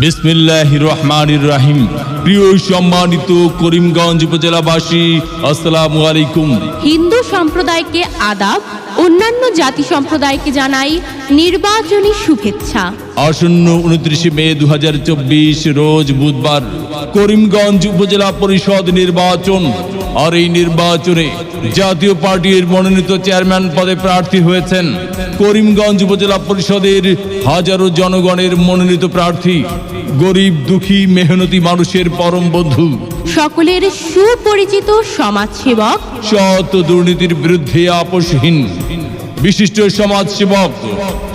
বিসমিল্লাহির রহমানির রহিম। প্রিয় সম্মানিত করিমগঞ্জ উপজেলাবাসী, আসসালামু আলাইকুম। হিন্দু সম্প্রদায়কে আদাব, অন্যান্য জাতি সম্প্রদায়কে জানাই নির্বাচনী শুভেচ্ছা। আসন্ন 29 মে 2024 রোজ বুধবার করিমগঞ্জ উপজেলা পরিষদ নির্বাচন। আর এই নির্বাচনে জাতীয় পার্টির মনোনীত চেয়ারম্যান পদে প্রার্থী হয়েছেন করিমগঞ্জ উপজেলা পরিষদের হাজারো জনগণের মনোনীত প্রার্থী, গরিব দুঃখী মেহনতি মানুষের পরম বন্ধু, সকলের সুপরিচিত সমাজসেবক, সৎ দুর্নীতির বিরুদ্ধে আপোষহীন বিশিষ্ট সমাজসেবক,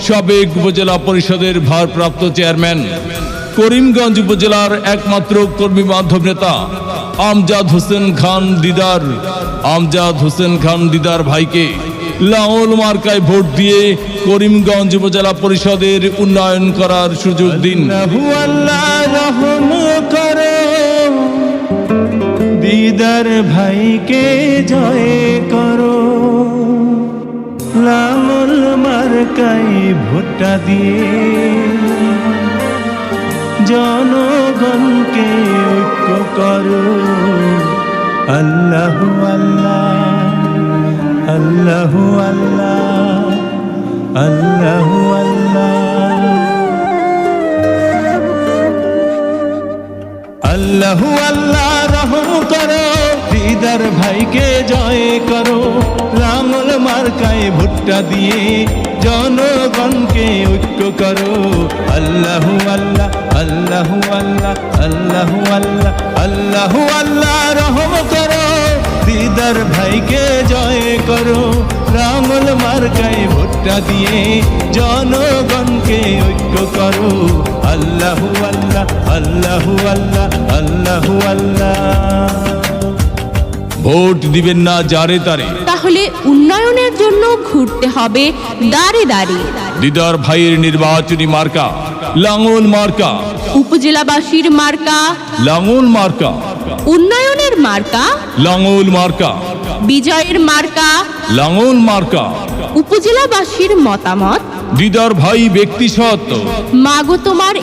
সাবেক উপজেলা পরিষদের ভারপ্রাপ্ত চেয়ারম্যান, করিমগঞ্জ উপজেলার একমাত্র কর্মী বান্ধব নেতা আমজাদ হোসেন খান দিদার। আমজাদ হোসেন খান দিদার ভাইকে লাঙল মার্কায় ভোট দিয়ে করিমগঞ্জ উপজেলা পরিষদের উন্নয়ন করার সুযোগ দিন। দিদার ভাইকে জয় করো, লাঙল মার্কায় ভোটটা দিয়ে জনগণকে ঐক্য করো। আল্লাহু আল্লাহ, আল্লাহু আল্লাহ, আল্লাহু আল্লাহ, আল্লাহু আল্লাহ রহম করো, দিদার ভাইকে জয় করো, লাঙল মার্কায় ভুট্টা দিয়ে জনগণকে ঐক্য করো। আল্লাহু আল্লাহ, আল্লাহু আল্লাহ, আল্লাহু আল্লাহ, আল্লাহু আল্লাহ রহম করো, দিদার ভাইকে জয় করো, লাঙল মার্কায় ভুট্টা দিয়ে জনগণকে ঐক্য করো। আল্লাহু আল্লাহ, আল্লাহু আল্লাহ, আল্লাহু আল্লাহ। ভোট দিবেন না যারে তারে, তাহলে উন্নয়নের জন্য ঘুরতে হবে দাঁড়ে দাঁড়ে। দিদার ভাইয়ের নির্বাচনী মার্কা লাঙল মার্কা, উপজেলাবাসীর মার্কা লাঙল মার্কা, উন্নয়নের মার্কা, লাঙল মার্কা, বিজয়ের মার্কা, লাঙল মার্কা। উপজেলাবাসীর মতামত, দিদার ভাই ব্যক্তি সত্য, মাগো তোমার